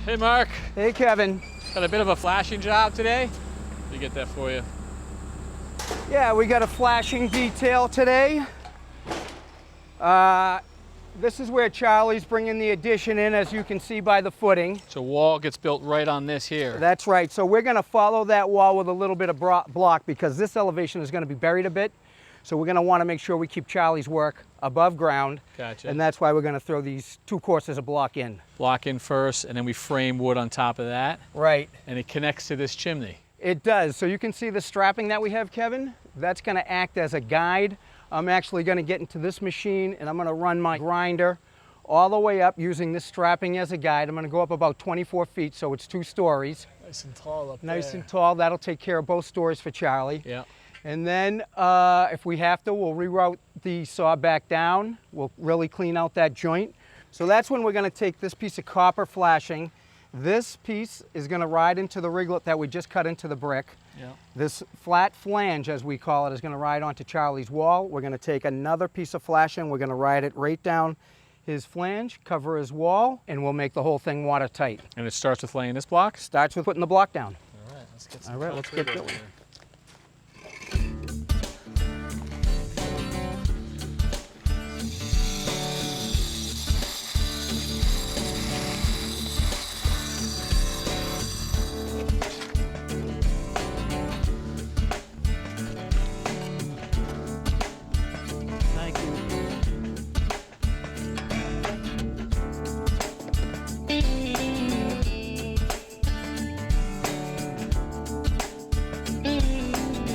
Hey, Mark. Hey, Kevin. Got a bit of a flashing job today. Let me get that for you. Yeah, we got a flashing detail today. This is where Charlie's bringing the addition in, as you can see by the footing. So wall gets built right on this here. That's right. So we're going to follow that wall with a little bit of block because this elevation is going to be buried a bit. So we're going to want to make sure we keep Charlie's work above ground. Gotcha. And that's why we're going to throw these 2 courses of block in. Block in first, and then we frame wood on top of that. Right. And it connects to this chimney. It does. So you can see the strapping that we have, Kevin. That's going to act as a guide. I'm actually going to get into this machine and I'm going to run my grinder all the way up using this strapping as a guide. I'm going to go up about 24 feet, so it's 2 stories. Nice and tall up there. Nice and tall. That'll take care of both stories for Charlie. Yeah. And then if we have to, we'll reroute the saw back down. We'll really clean out that joint. So that's when we're going to take this piece of copper flashing. This piece is going to ride into the riglet that we just cut into the brick. Yeah. This flat flange, as we call it, is going to ride onto Charlie's wall. We're going to take another piece of flashing. We're going to ride it right down his flange, cover his wall, and we'll make the whole thing watertight. And it starts with laying this block? Starts with putting the block down. All right, let's get some. All right, let's get going.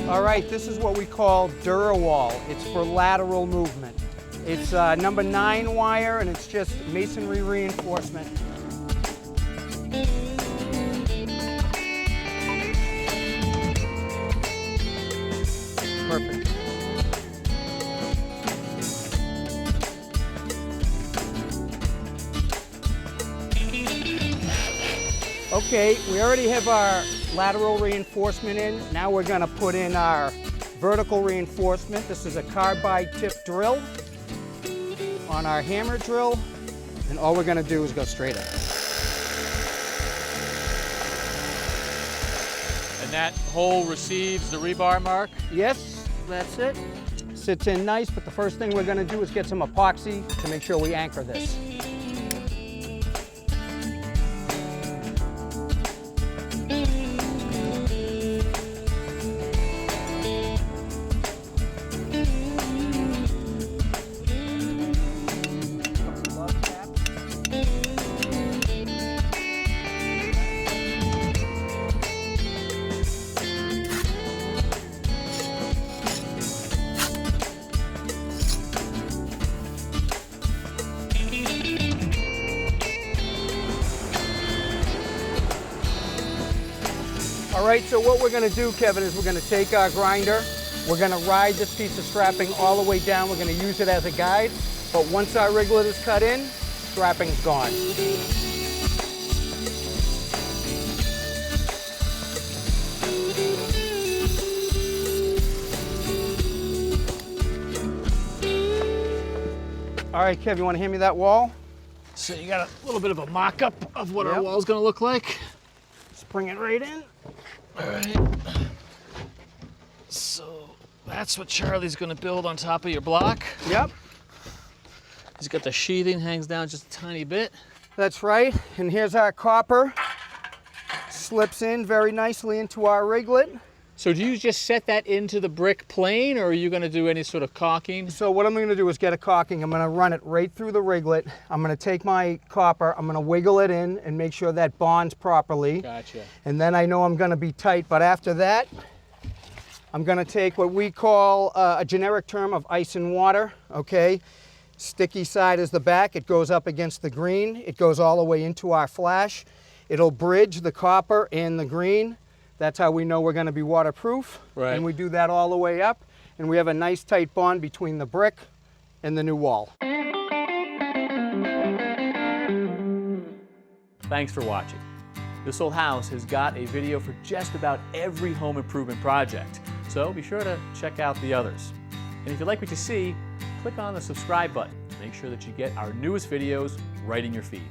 All right, this is what we call Durawall. It's for lateral movement. It's number 9 wire, and it's just masonry reinforcement. Perfect. Okay, we already have our lateral reinforcement in. Now we're going to put in our vertical reinforcement. This is a carbide tip drill on our hammer drill, and all we're going to do is go straight in. And that hole receives the rebar, Mark? Yes, that's it. Sits in nice, but the first thing we're going to do is get some epoxy to make sure we anchor this. All right, so what we're going to do, Kevin, is we're going to take our grinder. We're going to ride this piece of strapping all the way down. We're going to use it as a guide. But once our riglet is cut in, strapping's gone. All right, Kev, you want to hand me that wall? So you got a little bit of a mock-up of what Yep. our wall's going to look like. Just bring it right in. All right. So that's what Charlie's going to build on top of your block. Yep. He's got the sheathing, hangs down just a tiny bit. That's right. And here's our copper. Slips in very nicely into our riglet. So do you just set that into the brick plane, or are you going to do any sort of caulking? So what I'm going to do is get a caulking. I'm going to run it right through the riglet. I'm going to take my copper, I'm going to wiggle it in and make sure that bonds properly. Gotcha. And then I know I'm going to be tight. But after that, I'm going to take what we call a generic term of ice and water, okay? Sticky side is the back. It goes up against the green. It goes all the way into our flash. It'll bridge the copper and the green. That's how we know we're going to be waterproof. Right. And we do that all the way up, and we have a nice tight bond between the brick and the new wall. Thanks for watching. This Old House has got a video for just about every home improvement project, so be sure to check out the others. And if you like what you see, click on the subscribe button to make sure that you get our newest videos right in your feed.